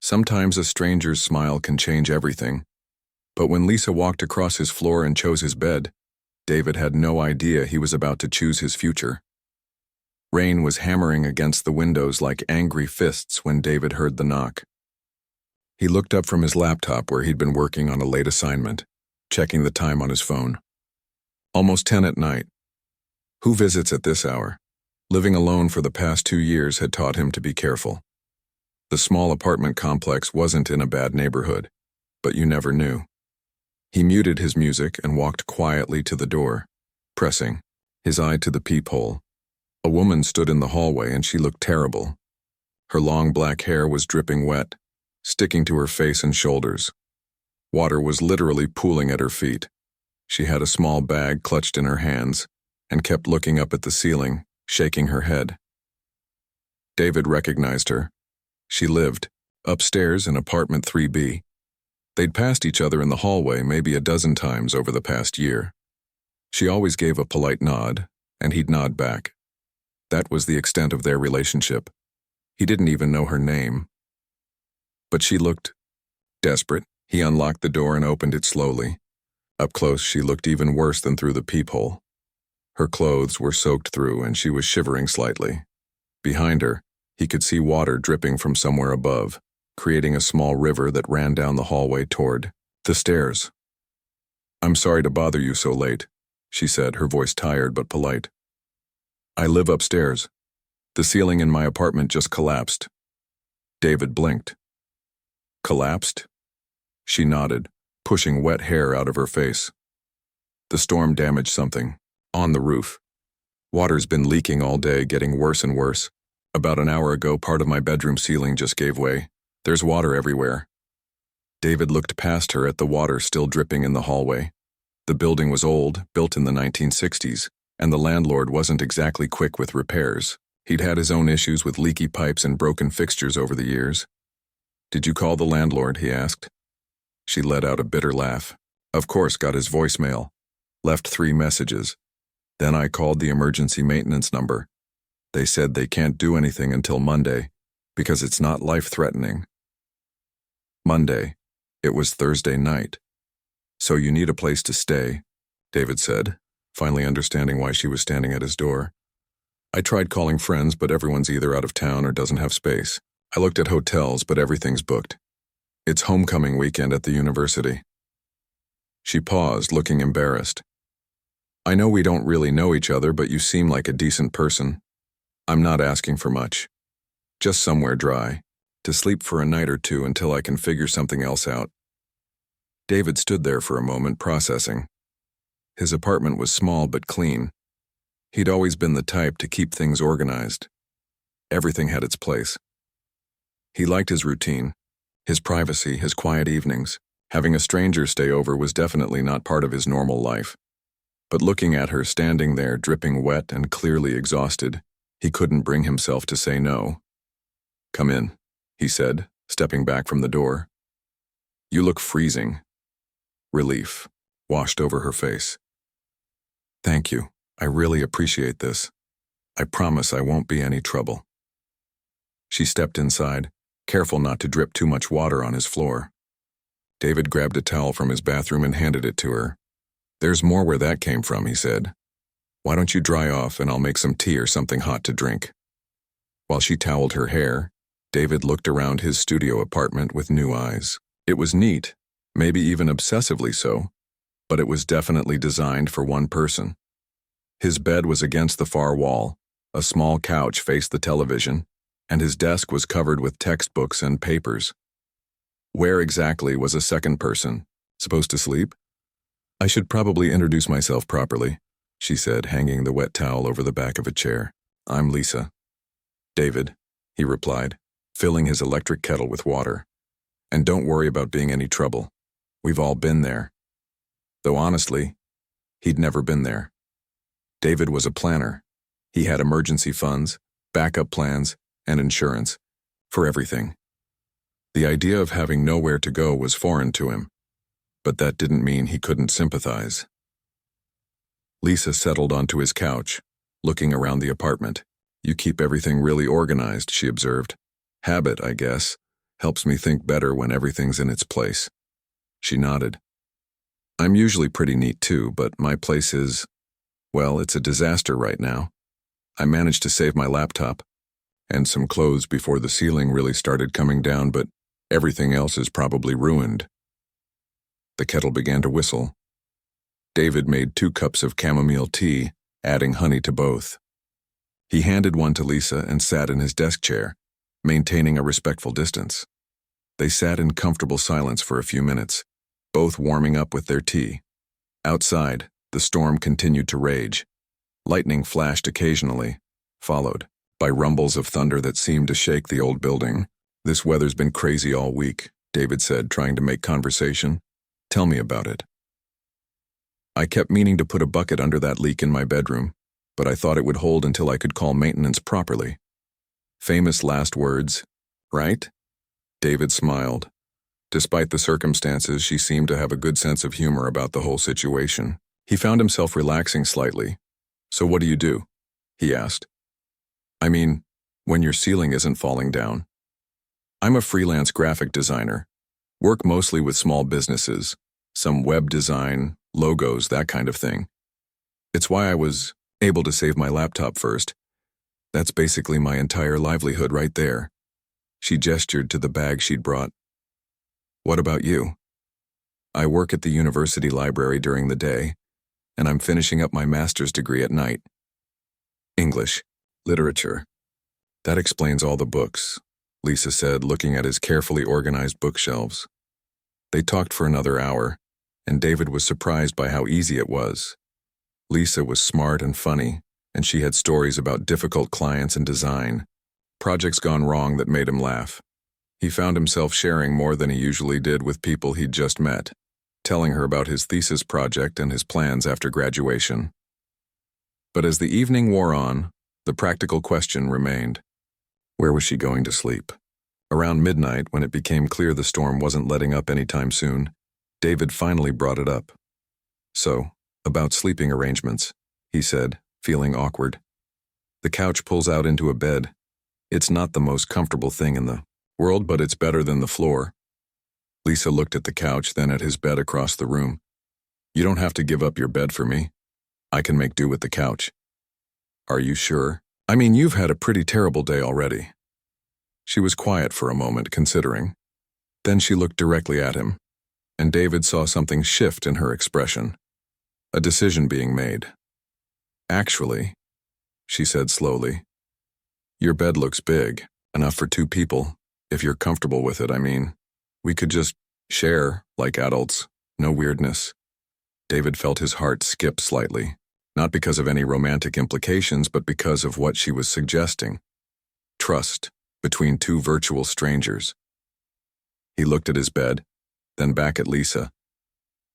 Sometimes a stranger's smile can change everything. But when Lisa walked across his floor and chose his bed, David had no idea he was about to choose his future. Rain was hammering against the windows like angry fists when David heard the knock. He looked up from his laptop where he'd been working on a late assignment, checking the time on his phone. Almost 10 at night. Who visits at this hour? Living alone for the past 2 years had taught him to be careful. The small apartment complex wasn't in a bad neighborhood, but you never knew. He muted his music and walked quietly to the door, pressing, his eye to the peephole. A woman stood in the hallway and she looked terrible. Her long black hair was dripping wet, sticking to her face and shoulders. Water was literally pooling at her feet. She had a small bag clutched in her hands and kept looking up at the ceiling, shaking her head. David recognized her. She lived upstairs in apartment 3B. They'd passed each other in the hallway maybe a dozen times over the past year. She always gave a polite nod, and he'd nod back. That was the extent of their relationship. He didn't even know her name. But she looked desperate. He unlocked the door and opened it slowly. Up close, she looked even worse than through the peephole. Her clothes were soaked through, and she was shivering slightly. Behind her, he could see water dripping from somewhere above, creating a small river that ran down the hallway toward the stairs. "I'm sorry to bother you so late," she said, her voice tired but polite. "I live upstairs. The ceiling in my apartment just collapsed." David blinked. "Collapsed?" She nodded, pushing wet hair out of her face. "The storm damaged something on the roof. Water's been leaking all day, getting worse and worse. About an hour ago, part of my bedroom ceiling just gave way. There's water everywhere." David looked past her at the water still dripping in the hallway. The building was old, built in the 1960s, and the landlord wasn't exactly quick with repairs. He'd had his own issues with leaky pipes and broken fixtures over the years. "Did you call the landlord?" he asked. She let out a bitter laugh. "Of course, got his voicemail. Left 3 messages. Then I called the emergency maintenance number. They said they can't do anything until Monday, because it's not life-threatening." Monday. It was Thursday night. "So you need a place to stay," David said, finally understanding why she was standing at his door. "I tried calling friends, but everyone's either out of town or doesn't have space. I looked at hotels, but everything's booked. It's homecoming weekend at the university." She paused, looking embarrassed. "I know we don't really know each other, but you seem like a decent person. I'm not asking for much. Just somewhere dry, to sleep for a night or 2 until I can figure something else out." David stood there for a moment, processing. His apartment was small but clean. He'd always been the type to keep things organized. Everything had its place. He liked his routine, his privacy, his quiet evenings. Having a stranger stay over was definitely not part of his normal life. But looking at her standing there, dripping wet and clearly exhausted, he couldn't bring himself to say no. "Come in," he said, stepping back from the door. "You look freezing." Relief washed over her face. "Thank you. I really appreciate this. I promise I won't be any trouble." She stepped inside, careful not to drip too much water on his floor. David grabbed a towel from his bathroom and handed it to her. "There's more where that came from," he said. "Why don't you dry off and I'll make some tea or something hot to drink." While she toweled her hair, David looked around his studio apartment with new eyes. It was neat, maybe even obsessively so, but it was definitely designed for one person. His bed was against the far wall, a small couch faced the television, and his desk was covered with textbooks and papers. Where exactly was a second person? Supposed to sleep? "I should probably introduce myself properly," she said, hanging the wet towel over the back of a chair. "I'm Lisa." "David," he replied, filling his electric kettle with water. "And don't worry about being any trouble. We've all been there." Though honestly, he'd never been there. David was a planner. He had emergency funds, backup plans, and insurance, for everything. The idea of having nowhere to go was foreign to him, but that didn't mean he couldn't sympathize. Lisa settled onto his couch, looking around the apartment. "You keep everything really organized," she observed. "Habit, I guess. Helps me think better when everything's in its place. She nodded. I'm usually pretty neat too, but my place is, well, it's a disaster right now. I managed to save my laptop and some clothes before the ceiling really started coming down, but everything else is probably ruined. The kettle began to whistle. David made 2 cups of chamomile tea, adding honey to both. He handed one to Lisa and sat in his desk chair, maintaining a respectful distance. They sat in comfortable silence for a few minutes, both warming up with their tea. Outside, the storm continued to rage. Lightning flashed occasionally, followed by rumbles of thunder that seemed to shake the old building. This weather's been crazy all week, David said, trying to make conversation. Tell me about it. I kept meaning to put a bucket under that leak in my bedroom, but I thought it would hold until I could call maintenance properly. Famous last words, right? David smiled. Despite the circumstances, she seemed to have a good sense of humor about the whole situation. He found himself relaxing slightly. So what do? He asked. I mean, when your ceiling isn't falling down. I'm a freelance graphic designer. Work mostly with small businesses, some web design, logos, that kind of thing. It's why I was able to save my laptop first. That's basically my entire livelihood right there. She gestured to the bag she'd brought. What about you? I work at the university library during the day, and I'm finishing up my master's degree at night. English, literature. That explains all the books, Lisa said, looking at his carefully organized bookshelves. They talked for another hour, and David was surprised by how easy it was. Lisa was smart and funny, and she had stories about difficult clients and design, projects gone wrong that made him laugh. He found himself sharing more than he usually did with people he'd just met, telling her about his thesis project and his plans after graduation. But as the evening wore on, the practical question remained. Where was she going to sleep? Around midnight, when it became clear the storm wasn't letting up anytime soon, David finally brought it up. So, about sleeping arrangements, he said, feeling awkward. The couch pulls out into a bed. It's not the most comfortable thing in the world, but it's better than the floor. Lisa looked at the couch, then at his bed across the room. You don't have to give up your bed for me. I can make do with the couch. Are you sure? I mean, you've had a pretty terrible day already. She was quiet for a moment, considering. Then she looked directly at him, and David saw something shift in her expression. A decision being made. Actually, she said slowly, your bed looks big, enough for 2 people, if you're comfortable with it, I mean. We could just share, like adults, no weirdness. David felt his heart skip slightly, not because of any romantic implications, but because of what she was suggesting. Trust between 2 virtual strangers. He looked at his bed, then back at Lisa.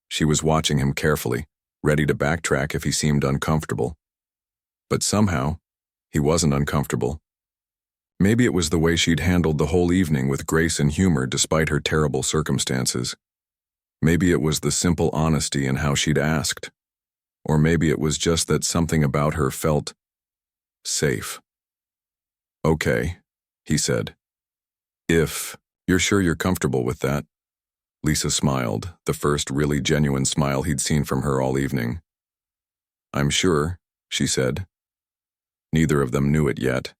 She was watching him carefully, ready to backtrack if he seemed uncomfortable. But somehow, he wasn't uncomfortable. Maybe it was the way she'd handled the whole evening with grace and humor despite her terrible circumstances. Maybe it was the simple honesty in how she'd asked. Or maybe it was just that something about her felt safe. Okay, he said. If you're sure you're comfortable with that. Lisa smiled, the first really genuine smile he'd seen from her all evening. I'm sure, she said. Neither of them knew it yet,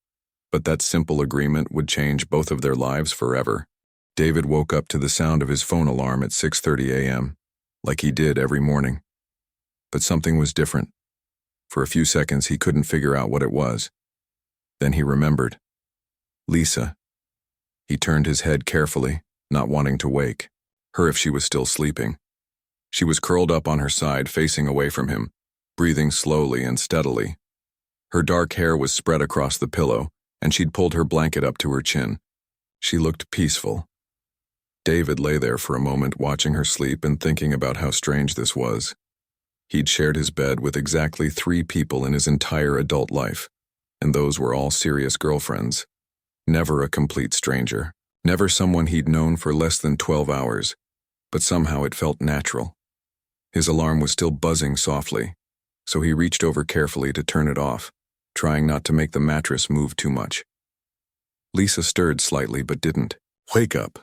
but that simple agreement would change both of their lives forever. David woke up to the sound of his phone alarm at 6:30 a.m., like he did every morning. But something was different. For a few seconds, he couldn't figure out what it was. Then he remembered. Lisa. He turned his head carefully, not wanting to wake her if she was still sleeping. She was curled up on her side, facing away from him, breathing slowly and steadily. Her dark hair was spread across the pillow, and she'd pulled her blanket up to her chin. She looked peaceful. David lay there for a moment, watching her sleep and thinking about how strange this was. He'd shared his bed with exactly 3 people in his entire adult life, and those were all serious girlfriends. Never a complete stranger. Never someone he'd known for less than 12 hours, but somehow it felt natural. His alarm was still buzzing softly, so he reached over carefully to turn it off, trying not to make the mattress move too much. Lisa stirred slightly but didn't. Wake up.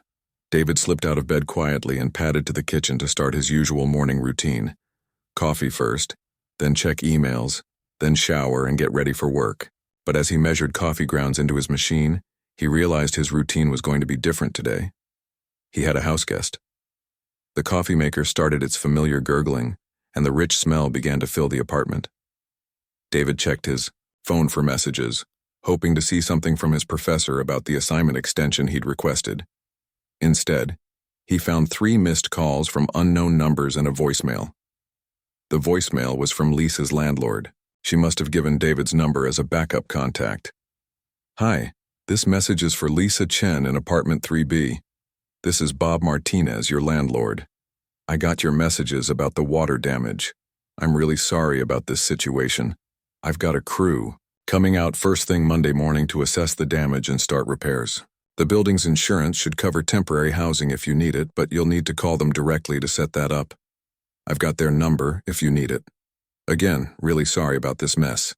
David slipped out of bed quietly and padded to the kitchen to start his usual morning routine. Coffee first, then check emails, then shower and get ready for work. But as he measured coffee grounds into his machine, he realized his routine was going to be different today. He had a house guest. The coffee maker started its familiar gurgling, and the rich smell began to fill the apartment. David checked his phone for messages, hoping to see something from his professor about the assignment extension he'd requested. Instead, he found 3 missed calls from unknown numbers and a voicemail. The voicemail was from Lisa's landlord. She must have given David's number as a backup contact. "Hi, this message is for Lisa Chen in apartment 3B. This is Bob Martinez, your landlord. I got your messages about the water damage. I'm really sorry about this situation. I've got a crew coming out first thing Monday morning to assess the damage and start repairs. The building's insurance should cover temporary housing if you need it, but you'll need to call them directly to set that up. I've got their number if you need it. Again, really sorry about this mess."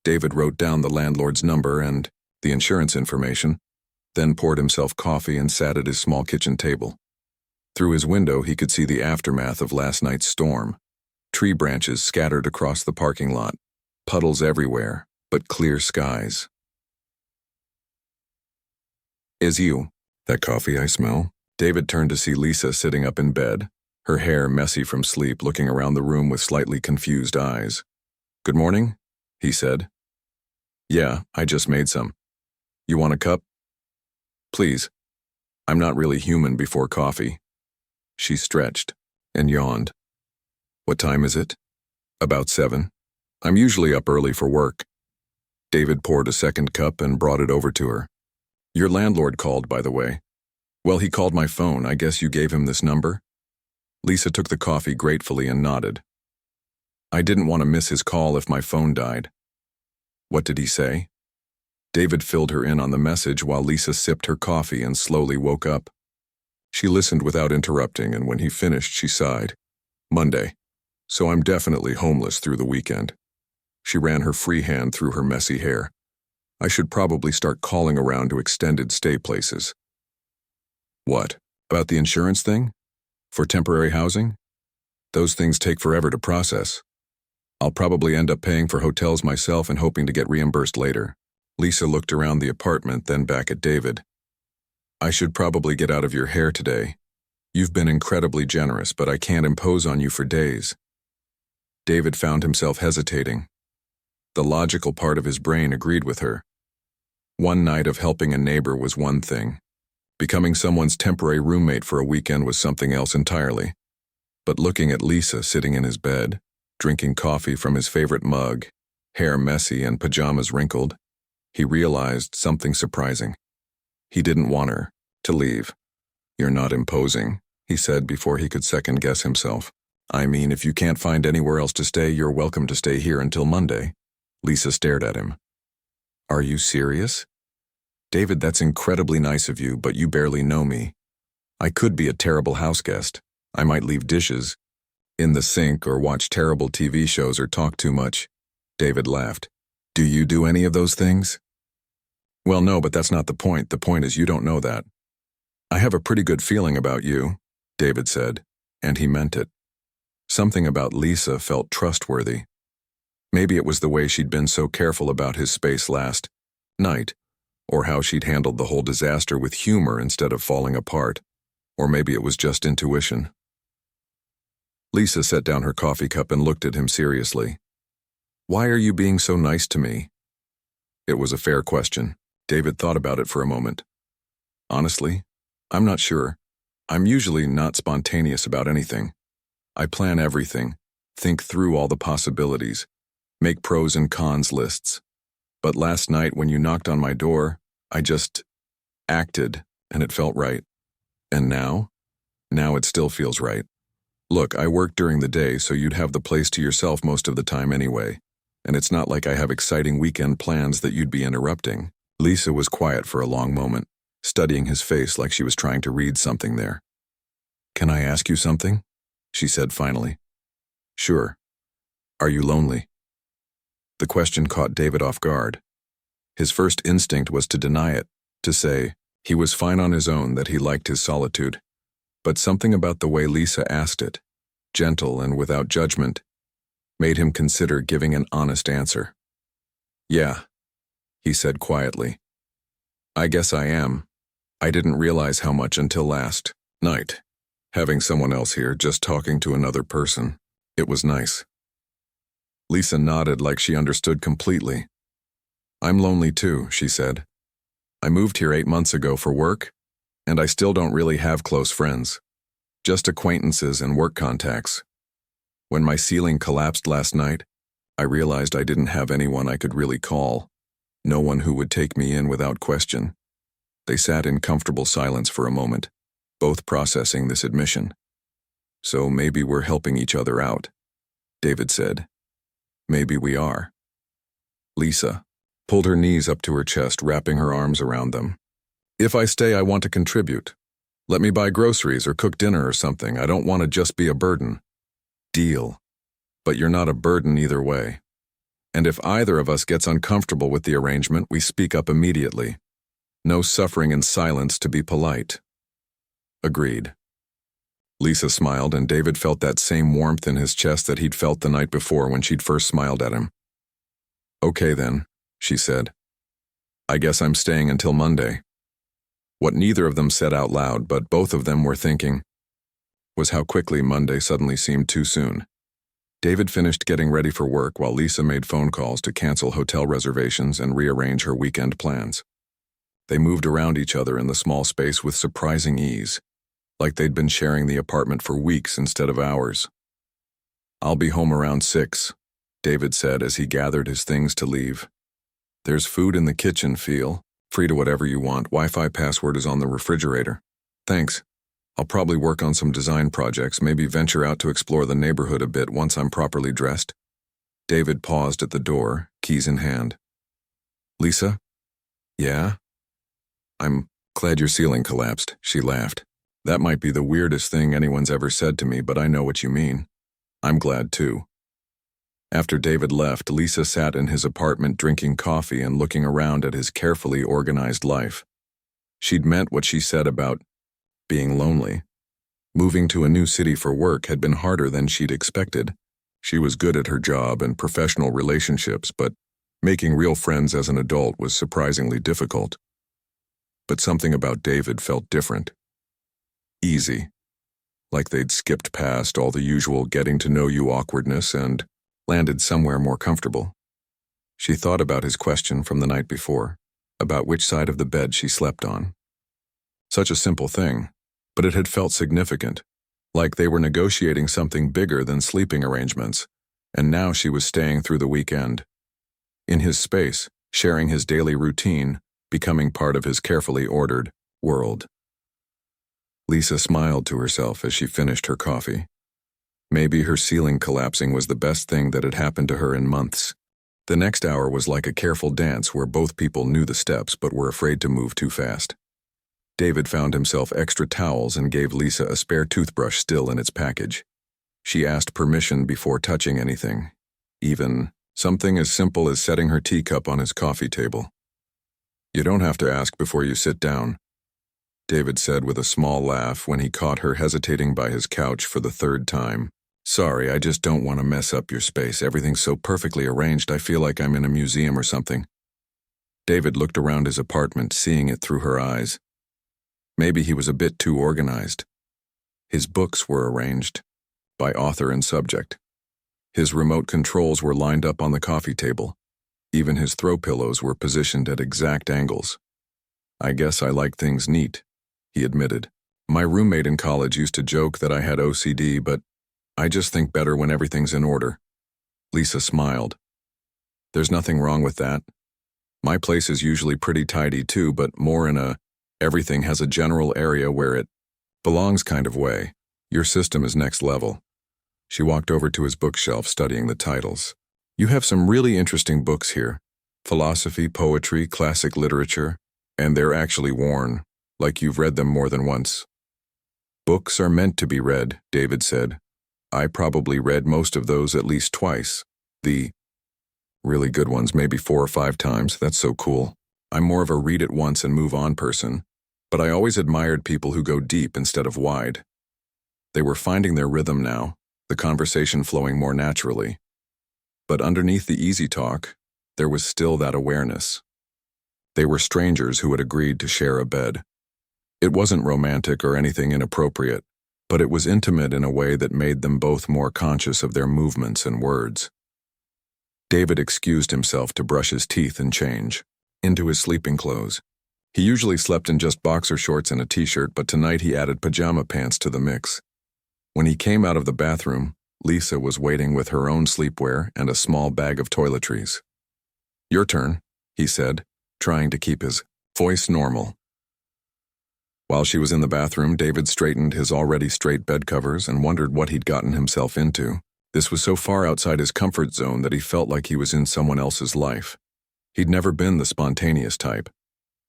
David wrote down the landlord's number and the insurance information, then poured himself coffee and sat at his small kitchen table. Through his window, he could see the aftermath of last night's storm. Tree branches scattered across the parking lot, puddles everywhere, but clear skies. "Is you that coffee I smell?" David turned to see Lisa sitting up in bed, her hair messy from sleep, looking around the room with slightly confused eyes. "Good morning," he said. "Yeah, I just made some. You want a cup?" "Please. I'm not really human before coffee." She stretched and yawned. "What time is it?" "About 7. I'm usually up early for work." David poured a second cup and brought it over to her. "Your landlord called, by the way." "Well, he called my phone. I guess you gave him this number?" Lisa took the coffee gratefully and nodded. "I didn't want to miss his call if my phone died." "What did he say?" David filled her in on the message while Lisa sipped her coffee and slowly woke up. She listened without interrupting, and when he finished, she sighed. "Monday. So I'm definitely homeless through the weekend." She ran her free hand through her messy hair. "I should probably start calling around to extended stay places." "What? About the insurance thing? For temporary housing? Those things take forever to process. I'll probably end up paying for hotels myself and hoping to get reimbursed later." Lisa looked around the apartment, then back at David. "I should probably get out of your hair today. You've been incredibly generous, but I can't impose on you for days." David found himself hesitating. The logical part of his brain agreed with her. One night of helping a neighbor was one thing. Becoming someone's temporary roommate for a weekend was something else entirely. But looking at Lisa sitting in his bed, drinking coffee from his favorite mug, hair messy and pajamas wrinkled, he realized something surprising. He didn't want her to leave. "You're not imposing," he said before he could second-guess himself. "I mean, if you can't find anywhere else to stay, you're welcome to stay here until Monday." Lisa stared at him. "Are you serious?" "David, that's incredibly nice of you, but you barely know me. I could be a terrible house guest. I might leave dishes in the sink or watch terrible TV shows or talk too much." David laughed. "Do you do any of those things?" "Well, no, but that's not the point. The point is you don't know that." "I have a pretty good feeling about you," David said, and he meant it. Something about Lisa felt trustworthy. Maybe it was the way she'd been so careful about his space last night, or how she'd handled the whole disaster with humor instead of falling apart, or maybe it was just intuition. Lisa set down her coffee cup and looked at him seriously. "Why are you being so nice to me?" It was a fair question. David thought about it for a moment. "Honestly, I'm not sure. I'm usually not spontaneous about anything. I plan everything, think through all the possibilities, make pros and cons lists. But last night when you knocked on my door, I just acted, and it felt right. And now? Now it still feels right. Look, I work during the day, so you'd have the place to yourself most of the time anyway. And it's not like I have exciting weekend plans that you'd be interrupting." Lisa was quiet for a long moment, studying his face like she was trying to read something there. "Can I ask you something?" she said finally. "Sure. Are you lonely?" The question caught David off guard. His first instinct was to deny it, to say, He was fine on his own that he liked his solitude, but something about the way Lisa asked it, gentle and without judgment, made him consider giving an honest answer. "Yeah," he said quietly. "I guess I am. I didn't realize how much until last night. Having someone else here, just talking to another person. It was nice." Lisa nodded like she understood completely. "I'm lonely too," she said. "I moved here 8 months ago for work, and I still don't really have close friends. Just acquaintances and work contacts. When my ceiling collapsed last night, I realized I didn't have anyone I could really call, no one who would take me in without question." They sat in comfortable silence for a moment, both processing this admission. "So maybe we're helping each other out," David said. "Maybe we are." Lisa pulled her knees up to her chest, wrapping her arms around them. "If I stay, I want to contribute. Let me buy groceries or cook dinner or something. I don't want to just be a burden." "Deal. But you're not a burden either way. And if either of us gets uncomfortable with the arrangement, we speak up immediately. No suffering in silence to be polite." "Agreed." Lisa smiled, and David felt that same warmth in his chest that he'd felt the night before when she'd first smiled at him. "Okay then," she said. "I guess I'm staying until Monday." What neither of them said out loud, but both of them were thinking, was how quickly Monday suddenly seemed too soon. David finished getting ready for work while Lisa made phone calls to cancel hotel reservations and rearrange her weekend plans. They moved around each other in the small space with surprising ease, like they'd been sharing the apartment for weeks instead of hours. "I'll be home around 6, David said as he gathered his things to leave. "There's food in the kitchen, feel free to whatever you want. Wi-Fi password is on the refrigerator." "Thanks. I'll probably work on some design projects, maybe venture out to explore the neighborhood a bit once I'm properly dressed." David paused at the door, keys in hand. "Lisa?" "Yeah?" "I'm glad your ceiling collapsed," she laughed. "That might be the weirdest thing anyone's ever said to me, but I know what you mean. I'm glad too." After David left, Lisa sat in his apartment drinking coffee and looking around at his carefully organized life. She'd meant what she said about being lonely. Moving to a new city for work had been harder than she'd expected. She was good at her job and professional relationships, but making real friends as an adult was surprisingly difficult. But something about David felt different. Easy. Like they'd skipped past all the usual getting-to-know-you awkwardness and landed somewhere more comfortable. She thought about his question from the night before, about which side of the bed she slept on. Such a simple thing, but it had felt significant, like they were negotiating something bigger than sleeping arrangements, and now she was staying through the weekend. In his space, sharing his daily routine, becoming part of his carefully ordered world. Lisa smiled to herself as she finished her coffee. Maybe her ceiling collapsing was the best thing that had happened to her in months. The next hour was like a careful dance where both people knew the steps but were afraid to move too fast. David found himself extra towels and gave Lisa a spare toothbrush still in its package. She asked permission before touching anything, even something as simple as setting her teacup on his coffee table. "You don't have to ask before you sit down," David said with a small laugh when he caught her hesitating by his couch for the third time. "Sorry, I just don't want to mess up your space. Everything's so perfectly arranged, I feel like I'm in a museum or something." David looked around his apartment, seeing it through her eyes. Maybe he was a bit too organized. His books were arranged by author and subject. His remote controls were lined up on the coffee table. Even his throw pillows were positioned at exact angles. "I guess I like things neat," he admitted. "My roommate in college used to joke that I had OCD, but I just think better when everything's in order." Lisa smiled. "There's nothing wrong with that. My place is usually pretty tidy too, but more in a everything has a general area where it belongs kind of way. Your system is next level." She walked over to his bookshelf, studying the titles. "You have some really interesting books here. Philosophy, poetry, classic literature, and they're actually worn, like you've read them more than once." "Books are meant to be read," David said. "I probably read most of those at least twice. The really good ones maybe 4 or 5 times. That's so cool. I'm more of a read it once and move on person. But I always admired people who go deep instead of wide. They were finding their rhythm now, the conversation flowing more naturally. But underneath the easy talk, there was still that awareness. They were strangers who had agreed to share a bed. It wasn't romantic or anything inappropriate, but it was intimate in a way that made them both more conscious of their movements and words. David excused himself to brush his teeth and change into his sleeping clothes. He usually slept in just boxer shorts and a t-shirt, but tonight he added pajama pants to the mix. When he came out of the bathroom, Lisa was waiting with her own sleepwear and a small bag of toiletries. "Your turn," he said, trying to keep his voice normal. While she was in the bathroom, David straightened his already straight bed covers and wondered what he'd gotten himself into. This was so far outside his comfort zone that he felt like he was in someone else's life. He'd never been the spontaneous type.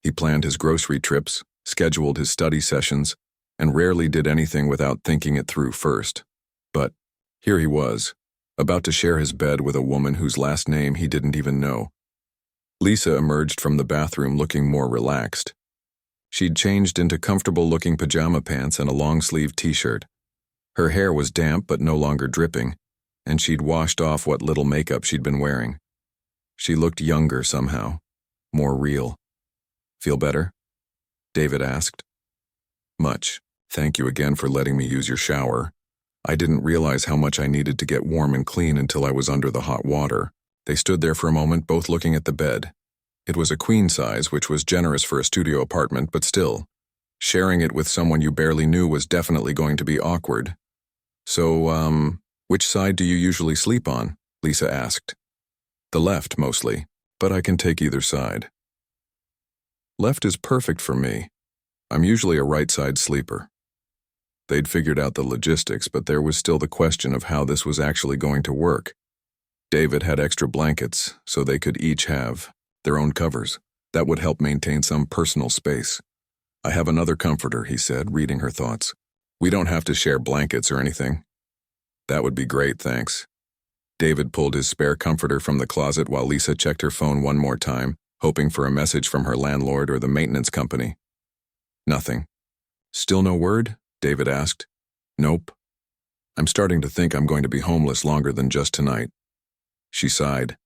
He planned his grocery trips, scheduled his study sessions, and rarely did anything without thinking it through first. But here he was, about to share his bed with a woman whose last name he didn't even know. Lisa emerged from the bathroom looking more relaxed. She'd changed into comfortable-looking pajama pants and a long-sleeved t-shirt. Her hair was damp but no longer dripping, and she'd washed off what little makeup she'd been wearing. She looked younger somehow, more real. "Feel better?" David asked. "Much. Thank you again for letting me use your shower. I didn't realize how much I needed to get warm and clean until I was under the hot water." They stood there for a moment, both looking at the bed. It was a queen size, which was generous for a studio apartment, but still, sharing it with someone you barely knew was definitely going to be awkward. "So, which side do you usually sleep on?" Lisa asked. "The left, mostly, but I can take either side." "Left is perfect for me. I'm usually a right-side sleeper." They'd figured out the logistics, but there was still the question of how this was actually going to work. David had extra blankets, so they could each have their own covers. That would help maintain some personal space. "I have another comforter," he said, reading her thoughts. "We don't have to share blankets or anything." "That would be great, thanks." David pulled his spare comforter from the closet while Lisa checked her phone one more time, hoping for a message from her landlord or the maintenance company. Nothing. "Still no word?" David asked. "Nope. I'm starting to think I'm going to be homeless longer than just tonight." She sighed.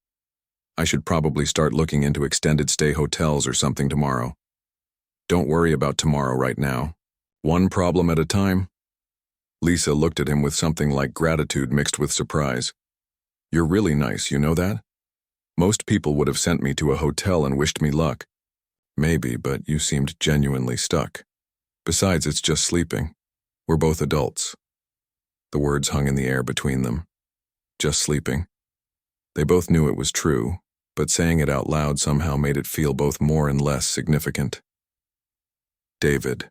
"I should probably start looking into extended stay hotels or something tomorrow." "Don't worry about tomorrow right now. One problem at a time." Lisa looked at him with something like gratitude mixed with surprise. "You're really nice, you know that? Most people would have sent me to a hotel and wished me luck." "Maybe, but you seemed genuinely stuck. Besides, it's just sleeping. We're both adults." The words hung in the air between them. Just sleeping. They both knew it was true, but saying it out loud somehow made it feel both more and less significant. David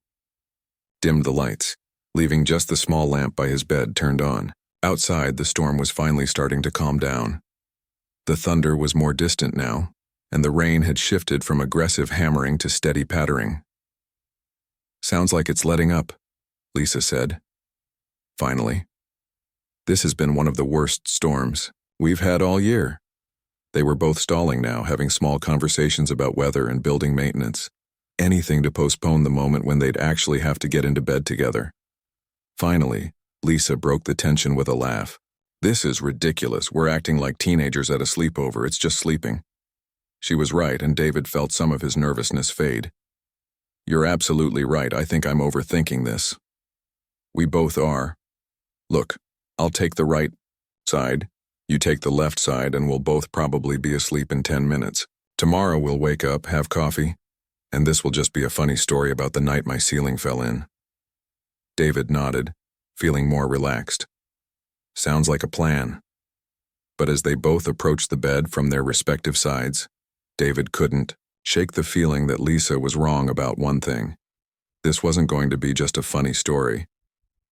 dimmed the lights, leaving just the small lamp by his bed turned on. Outside, the storm was finally starting to calm down. The thunder was more distant now, and the rain had shifted from aggressive hammering to steady pattering. "Sounds like it's letting up," Lisa said. Finally. "This has been one of the worst storms we've had all year." They were both stalling now, having small conversations about weather and building maintenance. Anything to postpone the moment when they'd actually have to get into bed together. Finally, Lisa broke the tension with a laugh. "This is ridiculous. We're acting like teenagers at a sleepover. It's just sleeping." She was right, and David felt some of his nervousness fade. "You're absolutely right. I think I'm overthinking this." "We both are. Look, I'll take the right side. You take the left side, and we'll both probably be asleep in 10 minutes. Tomorrow we'll wake up, have coffee, and this will just be a funny story about the night my ceiling fell in." David nodded, feeling more relaxed. "Sounds like a plan." But as they both approached the bed from their respective sides, David couldn't shake the feeling that Lisa was wrong about one thing. This wasn't going to be just a funny story.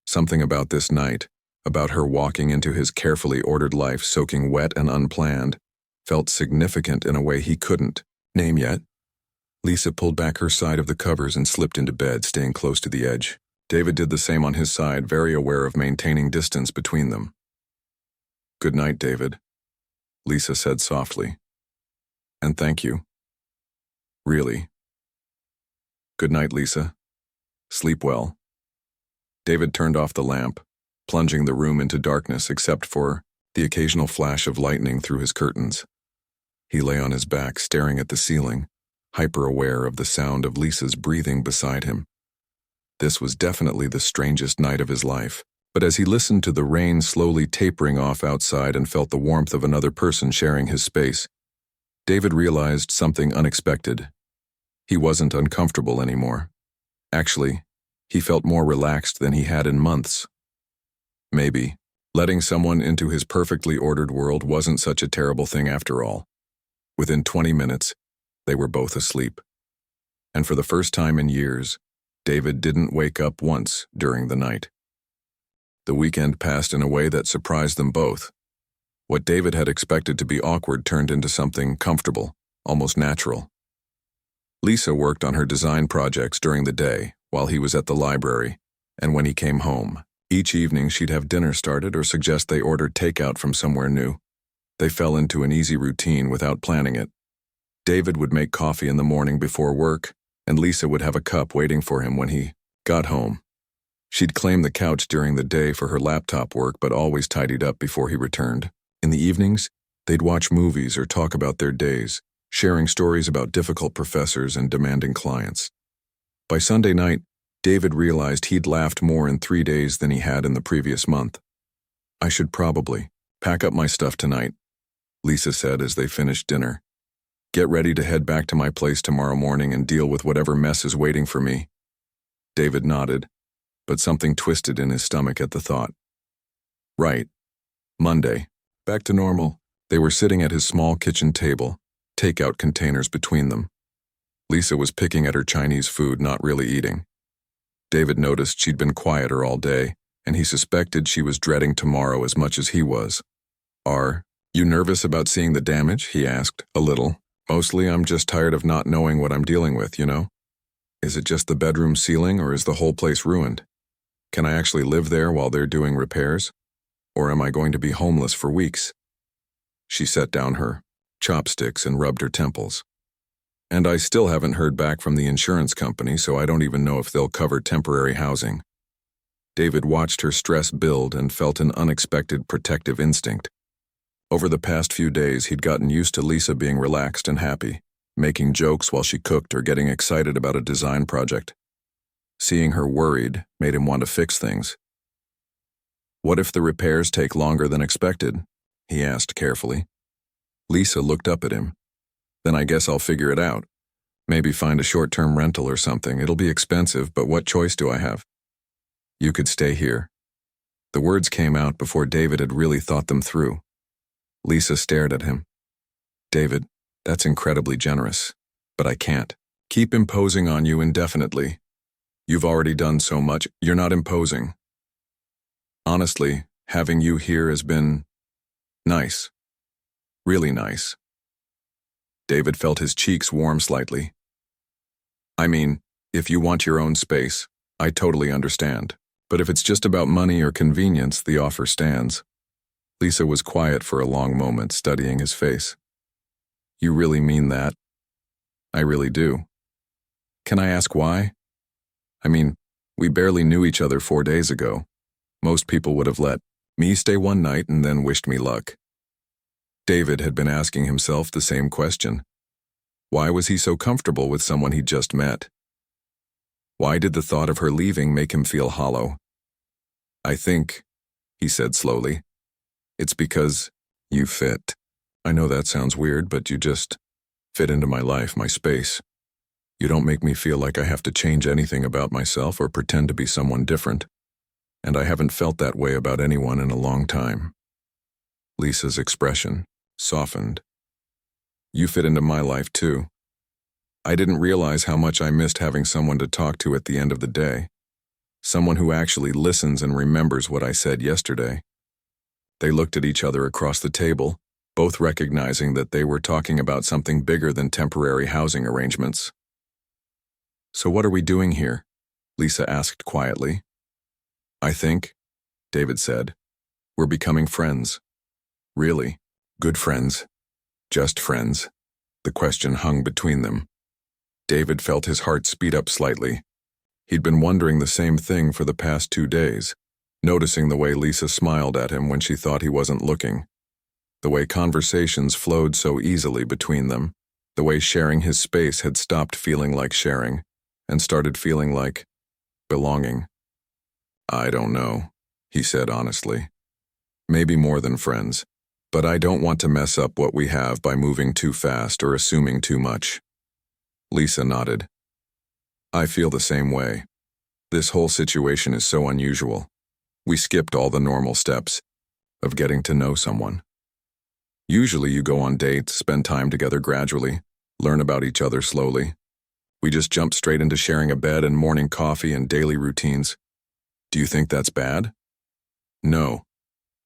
Something about this night, about her walking into his carefully ordered life soaking wet and unplanned, felt significant in a way he couldn't name yet. Lisa pulled back her side of the covers and slipped into bed, staying close to the edge. David did the same on his side, very aware of maintaining distance between them. "Good night, David," Lisa said softly. "And thank you. Really." "Good night, Lisa," Sleep well." David turned off the lamp, plunging the room into darkness except for the occasional flash of lightning through his curtains. He lay on his back, staring at the ceiling, hyper-aware of the sound of Lisa's breathing beside him. This was definitely the strangest night of his life, but as he listened to the rain slowly tapering off outside and felt the warmth of another person sharing his space, David realized something unexpected. He wasn't uncomfortable anymore. Actually, he felt more relaxed than he had in months. Maybe letting someone into his perfectly ordered world wasn't such a terrible thing after all. Within 20 minutes, they were both asleep. And for the first time in years, David didn't wake up once during the night. The weekend passed in a way that surprised them both. What David had expected to be awkward turned into something comfortable, almost natural. Lisa worked on her design projects during the day while he was at the library, and when he came home, each evening she'd have dinner started or suggest they order takeout from somewhere new. They fell into an easy routine without planning it. David would make coffee in the morning before work, and Lisa would have a cup waiting for him when he got home. She'd claim the couch during the day for her laptop work but always tidied up before he returned. In the evenings, they'd watch movies or talk about their days, sharing stories about difficult professors and demanding clients. By Sunday night, David realized he'd laughed more in 3 days than he had in the previous month. "I should probably pack up my stuff tonight," Lisa said as they finished dinner. "Get ready to head back to my place tomorrow morning and deal with whatever mess is waiting for me." David nodded, but something twisted in his stomach at the thought. Right. Monday. Back to normal. They were sitting at his small kitchen table, takeout containers between them. Lisa was picking at her Chinese food, not really eating. David noticed she'd been quieter all day, and he suspected she was dreading tomorrow as much as he was. "Are you nervous about seeing the damage?" he asked, a little. "Mostly I'm just tired of not knowing what I'm dealing with, you know? Is it just the bedroom ceiling or is the whole place ruined? Can I actually live there while they're doing repairs? Or am I going to be homeless for weeks?" She set down her chopsticks and rubbed her temples. "And I still haven't heard back from the insurance company, so I don't even know if they'll cover temporary housing." David watched her stress build and felt an unexpected protective instinct. Over the past few days, he'd gotten used to Lisa being relaxed and happy, making jokes while she cooked or getting excited about a design project. Seeing her worried made him want to fix things. "What if the repairs take longer than expected?" he asked carefully. Lisa looked up at him. "Then I guess I'll figure it out. Maybe find a short-term rental or something. It'll be expensive, but what choice do I have?" "You could stay here." The words came out before David had really thought them through. Lisa stared at him. "David, that's incredibly generous, but I can't keep imposing on you indefinitely. You've already done so much. You're not imposing. Honestly, having you here has been nice. Really nice." David felt his cheeks warm slightly. "I mean, if you want your own space, I totally understand. But if it's just about money or convenience, the offer stands." Lisa was quiet for a long moment, studying his face. "You really mean that?" "I really do." "Can I ask why? I mean, we barely knew each other 4 days ago. Most people would have let me stay one night and then wished me luck." David had been asking himself the same question. Why was he so comfortable with someone he'd just met? Why did the thought of her leaving make him feel hollow? "I think," he said slowly, "it's because you fit. I know that sounds weird, but you just fit into my life, my space. You don't make me feel like I have to change anything about myself or pretend to be someone different. And I haven't felt that way about anyone in a long time." Lisa's expression softened. "You fit into my life too. I didn't realize how much I missed having someone to talk to at the end of the day. Someone who actually listens and remembers what I said yesterday." They looked at each other across the table, both recognizing that they were talking about something bigger than temporary housing arrangements. "So what are we doing here?" Lisa asked quietly. "I think," David said, "we're becoming friends." "Really? Good friends? Just friends?" The question hung between them. David felt his heart speed up slightly. He'd been wondering the same thing for the past 2 days, noticing the way Lisa smiled at him when she thought he wasn't looking, the way conversations flowed so easily between them, the way sharing his space had stopped feeling like sharing and started feeling like belonging. "I don't know," he said honestly. "Maybe more than friends, but I don't want to mess up what we have by moving too fast or assuming too much." Lisa nodded. "I feel the same way. This whole situation is so unusual. We skipped all the normal steps of getting to know someone. Usually you go on dates, spend time together gradually, learn about each other slowly. We just jump straight into sharing a bed and morning coffee and daily routines. Do you think that's bad?" "No,"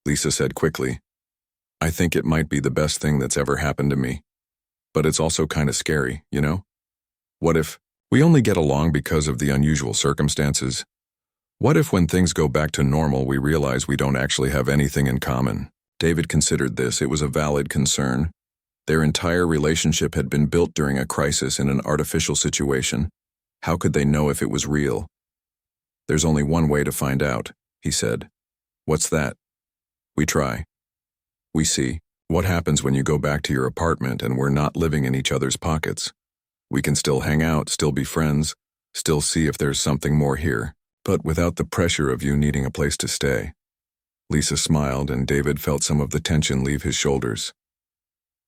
Lisa said quickly. "I think it might be the best thing that's ever happened to me. But it's also kind of scary, you know? What if we only get along because of the unusual circumstances? What if when things go back to normal we realize we don't actually have anything in common?" David considered this. It was a valid concern. Their entire relationship had been built during a crisis in an artificial situation. How could they know if it was real? "There's only one way to find out," he said. "What's that?" "We try. We see. What happens when you go back to your apartment and we're not living in each other's pockets? We can still hang out, still be friends, still see if there's something more here, but without the pressure of you needing a place to stay." Lisa smiled, and David felt some of the tension leave his shoulders.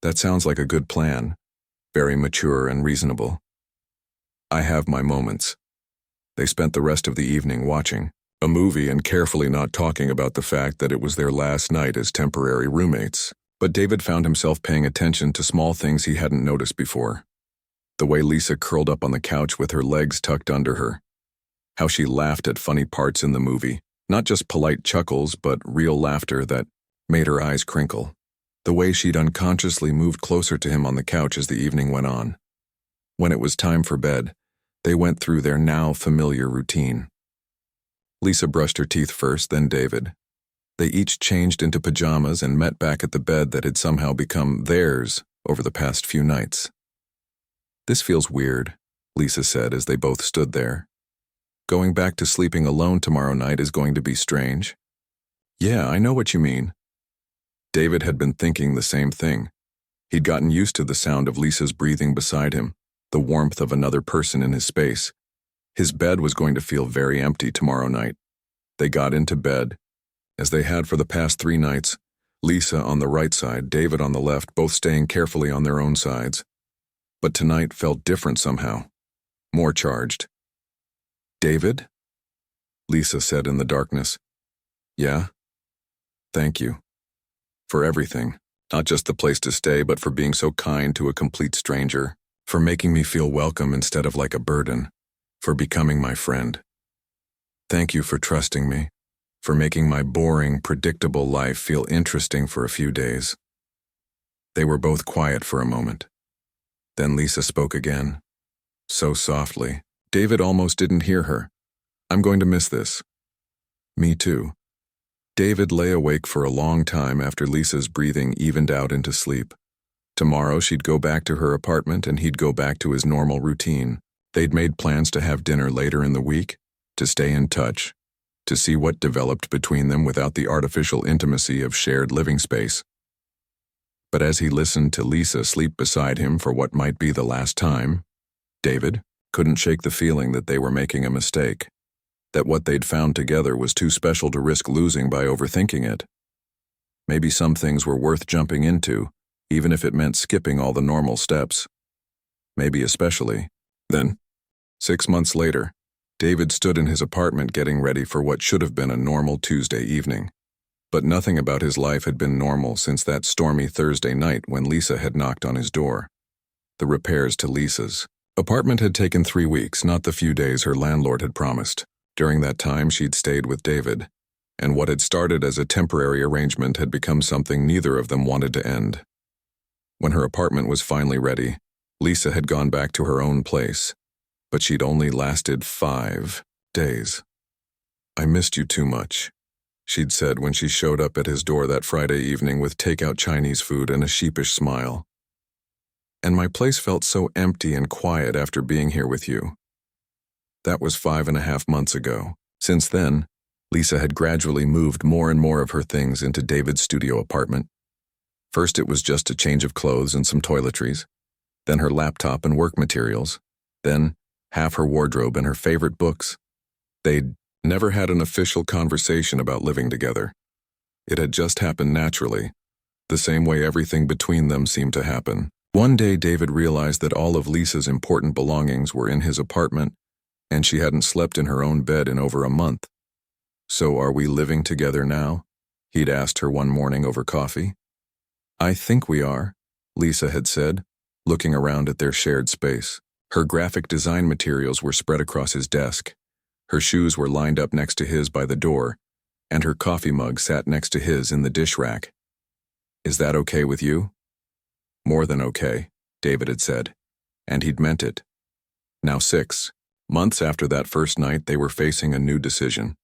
"That sounds like a good plan. Very mature and reasonable." "I have my moments." They spent the rest of the evening watching a movie and carefully not talking about the fact that it was their last night as temporary roommates. But David found himself paying attention to small things he hadn't noticed before. The way Lisa curled up on the couch with her legs tucked under her. How she laughed at funny parts in the movie. Not just polite chuckles, but real laughter that made her eyes crinkle. The way she'd unconsciously moved closer to him on the couch as the evening went on. When it was time for bed, they went through their now familiar routine. Lisa brushed her teeth first, then David. They each changed into pajamas and met back at the bed that had somehow become theirs over the past few nights. "This feels weird," Lisa said as they both stood there. "Going back to sleeping alone tomorrow night is going to be strange." "Yeah, I know what you mean." David had been thinking the same thing. He'd gotten used to the sound of Lisa's breathing beside him, the warmth of another person in his space. His bed was going to feel very empty tomorrow night. They got into bed, as they had for the past 3 nights, Lisa on the right side, David on the left, both staying carefully on their own sides. But tonight felt different somehow, more charged. "David?" Lisa said in the darkness. "Yeah? Thank you. For everything. Not just the place to stay, but for being so kind to a complete stranger. For making me feel welcome instead of like a burden. For becoming my friend. Thank you for trusting me. For making my boring, predictable life feel interesting for a few days." They were both quiet for a moment. Then Lisa spoke again. So softly, David almost didn't hear her. "I'm going to miss this." "Me too." David lay awake for a long time after Lisa's breathing evened out into sleep. Tomorrow she'd go back to her apartment and he'd go back to his normal routine. They'd made plans to have dinner later in the week, to stay in touch, to see what developed between them without the artificial intimacy of shared living space. But as he listened to Lisa sleep beside him for what might be the last time, David couldn't shake the feeling that they were making a mistake, that what they'd found together was too special to risk losing by overthinking it. Maybe some things were worth jumping into, even if it meant skipping all the normal steps. Maybe especially. Then, 6 months later, David stood in his apartment getting ready for what should have been a normal Tuesday evening. But nothing about his life had been normal since that stormy Thursday night when Lisa had knocked on his door. The repairs to Lisa's apartment had taken 3 weeks, not the few days her landlord had promised. During that time, she'd stayed with David, and what had started as a temporary arrangement had become something neither of them wanted to end. When her apartment was finally ready, Lisa had gone back to her own place, but she'd only lasted 5 days. "I missed you too much," she'd said when she showed up at his door that Friday evening with takeout Chinese food and a sheepish smile. "And my place felt so empty and quiet after being here with you." That was 5.5 months ago. Since then, Lisa had gradually moved more and more of her things into David's studio apartment. First it was just a change of clothes and some toiletries, then her laptop and work materials, then half her wardrobe and her favorite books. They'd never had an official conversation about living together. It had just happened naturally, the same way everything between them seemed to happen. One day David realized that all of Lisa's important belongings were in his apartment, and she hadn't slept in her own bed in over a month. "So are we living together now?" he'd asked her one morning over coffee. "I think we are," Lisa had said, looking around at their shared space. Her graphic design materials were spread across his desk. Her shoes were lined up next to his by the door, and her coffee mug sat next to his in the dish rack. "Is that okay with you?" "More than okay," David had said, and he'd meant it. Now 6 months after that first night, they were facing a new decision.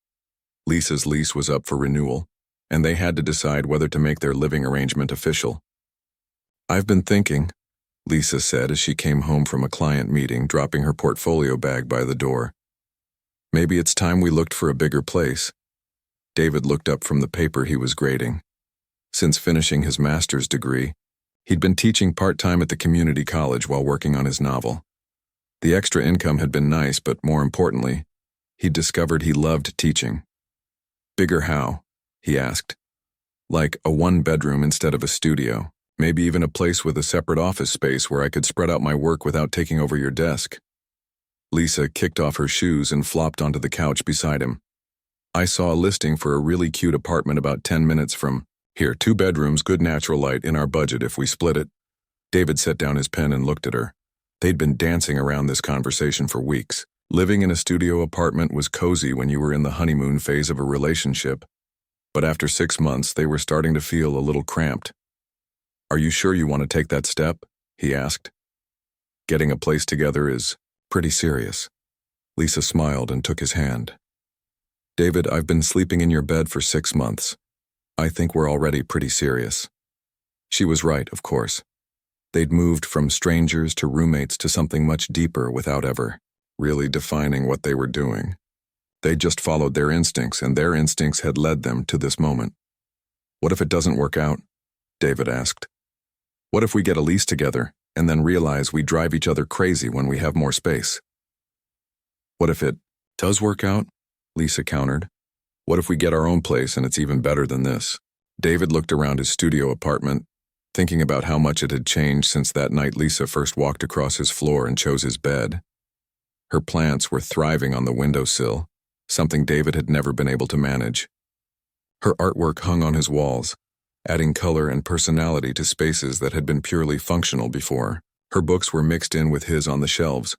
Lisa's lease was up for renewal, and they had to decide whether to make their living arrangement official. "I've been thinking," Lisa said as she came home from a client meeting, dropping her portfolio bag by the door. "Maybe it's time we looked for a bigger place." David looked up from the paper he was grading. Since finishing his master's degree, he'd been teaching part-time at the community college while working on his novel. The extra income had been nice, but more importantly, he'd discovered he loved teaching. "Bigger how?" he asked. "Like a one-bedroom instead of a studio. Maybe even a place with a separate office space where I could spread out my work without taking over your desk." Lisa kicked off her shoes and flopped onto the couch beside him. "I saw a listing for a really cute apartment about 10 minutes from here. 2 bedrooms, good natural light, in our budget if we split it." David set down his pen and looked at her. They'd been dancing around this conversation for weeks. Living in a studio apartment was cozy when you were in the honeymoon phase of a relationship, but after 6 months they were starting to feel a little cramped. "Are you sure you want to take that step?" he asked. "Getting a place together is pretty serious." Lisa smiled and took his hand. "David, I've been sleeping in your bed for 6 months. I think we're already pretty serious." She was right, of course. They'd moved from strangers to roommates to something much deeper without ever really defining what they were doing. They just followed their instincts, and their instincts had led them to this moment. "What if it doesn't work out?" David asked. "What if we get a lease together and then realize we drive each other crazy when we have more space?" "What if it does work out?" Lisa countered. "What if we get our own place and it's even better than this?" David looked around his studio apartment, thinking about how much it had changed since that night Lisa first walked across his floor and chose his bed. Her plants were thriving on the windowsill, something David had never been able to manage. Her artwork hung on his walls, adding color and personality to spaces that had been purely functional before. Her books were mixed in with his on the shelves,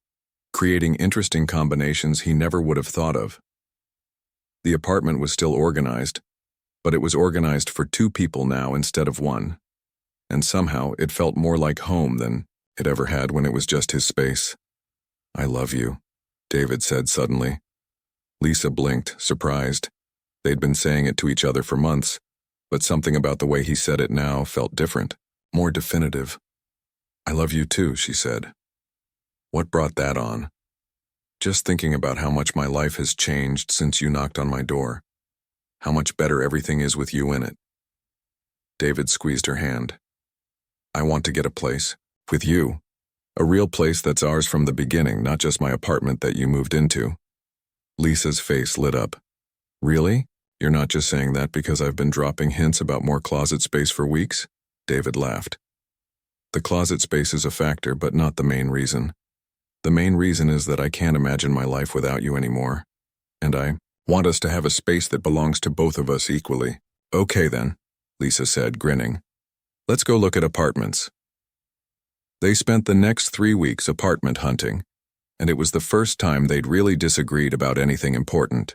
creating interesting combinations he never would have thought of. The apartment was still organized, but it was organized for 2 people now instead of 1. And somehow it felt more like home than it ever had when it was just his space. "I love you," David said suddenly. Lisa blinked, surprised. They'd been saying it to each other for months, but something about the way he said it now felt different, more definitive. "I love you too," she said. "What brought that on?" "Just thinking about how much my life has changed since you knocked on my door. How much better everything is with you in it." David squeezed her hand. "I want to get a place. With you. A real place that's ours from the beginning, not just my apartment that you moved into." Lisa's face lit up. "Really? You're not just saying that because I've been dropping hints about more closet space for weeks?" David laughed. "The closet space is a factor, but not the main reason. The main reason is that I can't imagine my life without you anymore. And I want us to have a space that belongs to both of us equally." "Okay then," Lisa said, grinning. "Let's go look at apartments." They spent the next 3 weeks apartment hunting, and it was the first time they'd really disagreed about anything important.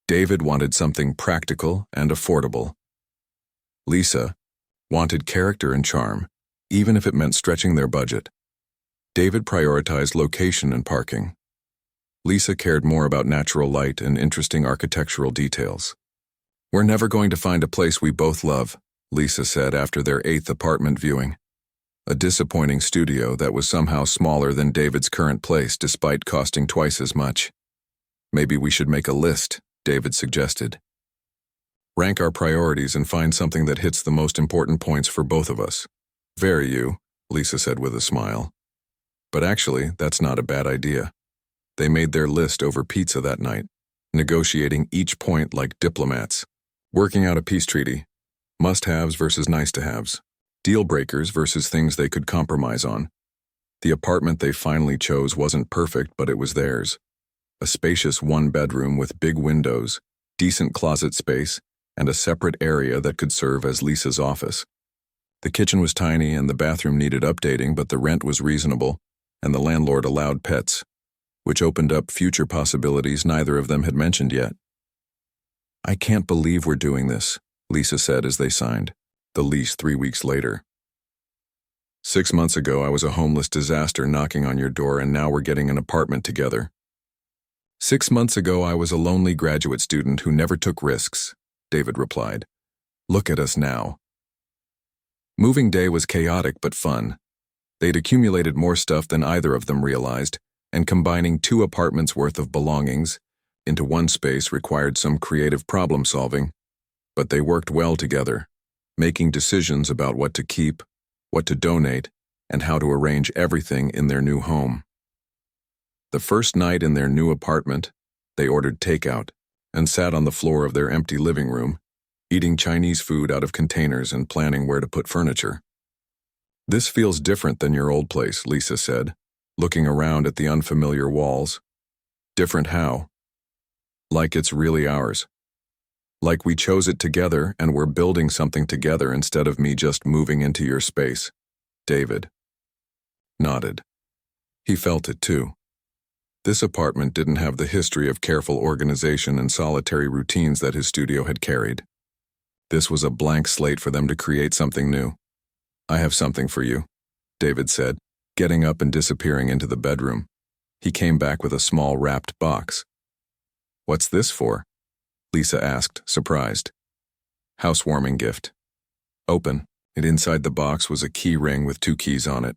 David wanted something practical and affordable. Lisa wanted character and charm, even if it meant stretching their budget. David prioritized location and parking. Lisa cared more about natural light and interesting architectural details. "We're never going to find a place we both love," Lisa said after their 8th apartment viewing. A disappointing studio that was somehow smaller than David's current place despite costing twice as much. Maybe we should make a list, David suggested. Rank our priorities and find something that hits the most important points for both of us. Very you, Lisa said with a smile. But actually, that's not a bad idea. They made their list over pizza that night, negotiating each point like diplomats, working out a peace treaty, must-haves versus nice-to-haves, deal breakers versus things they could compromise on. The apartment they finally chose wasn't perfect, but it was theirs. A spacious one-bedroom with big windows, decent closet space, and a separate area that could serve as Lisa's office. The kitchen was tiny and the bathroom needed updating, but the rent was reasonable, and the landlord allowed pets, which opened up future possibilities neither of them had mentioned yet. I can't believe we're doing this, Lisa said as they signed the lease 3 weeks later. 6 months ago, I was a homeless disaster knocking on your door, and now we're getting an apartment together. 6 months ago, I was a lonely graduate student who never took risks, David replied. Look at us now. Moving day was chaotic but fun. They'd accumulated more stuff than either of them realized, and combining 2 apartments' worth of belongings into one space required some creative problem-solving, but they worked well together, making decisions about what to keep, what to donate, and how to arrange everything in their new home. The first night in their new apartment, they ordered takeout and sat on the floor of their empty living room, eating Chinese food out of containers and planning where to put furniture. This feels different than your old place, Lisa said, looking around at the unfamiliar walls. Different how? Like it's really ours. Like we chose it together and we're building something together instead of me just moving into your space. David nodded. He felt it too. This apartment didn't have the history of careful organization and solitary routines that his studio had carried. This was a blank slate for them to create something new. I have something for you, David said, getting up and disappearing into the bedroom. He came back with a small wrapped box. What's this for? Lisa asked, surprised. Housewarming gift. Open. And inside the box was a key ring with 2 keys on it.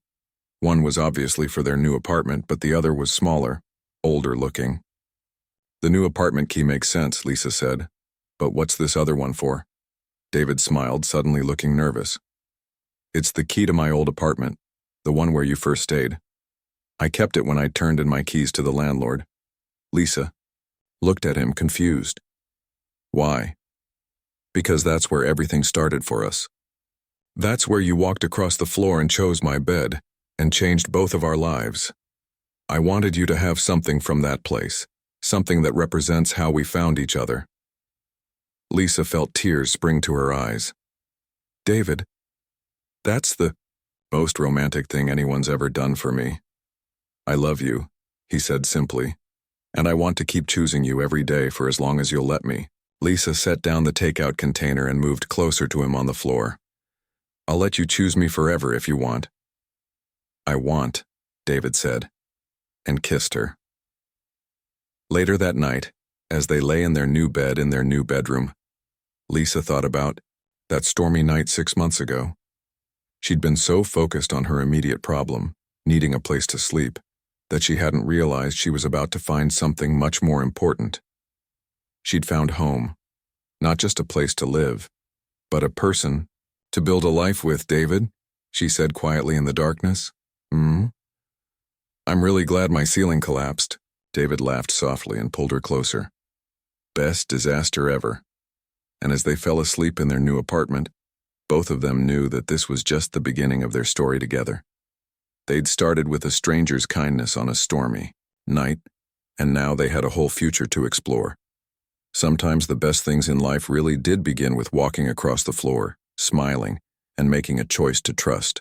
One was obviously for their new apartment, but the other was smaller, older looking. The new apartment key makes sense, Lisa said. But what's this other one for? David smiled, suddenly looking nervous. It's the key to my old apartment, the one where you first stayed. I kept it when I turned in my keys to the landlord. Lisa looked at him, confused. Why? Because that's where everything started for us. That's where you walked across the floor and chose my bed, and changed both of our lives. I wanted you to have something from that place, something that represents how we found each other. Lisa felt tears spring to her eyes. David, that's the most romantic thing anyone's ever done for me. I love you, he said simply, and I want to keep choosing you every day for as long as you'll let me. Lisa set down the takeout container and moved closer to him on the floor. I'll let you choose me forever if you want. I want, David said, and kissed her. Later that night, as they lay in their new bed in their new bedroom, Lisa thought about that stormy night 6 months ago. She'd been so focused on her immediate problem, needing a place to sleep, that she hadn't realized she was about to find something much more important. She'd found home, not just a place to live, but a person to build a life with. David, she said quietly in the darkness. I'm really glad my ceiling collapsed. David laughed softly and pulled her closer. Best disaster ever. And as they fell asleep in their new apartment, both of them knew that this was just the beginning of their story together. They'd started with a stranger's kindness on a stormy night, and now they had a whole future to explore. Sometimes the best things in life really did begin with walking across the floor, smiling, and making a choice to trust.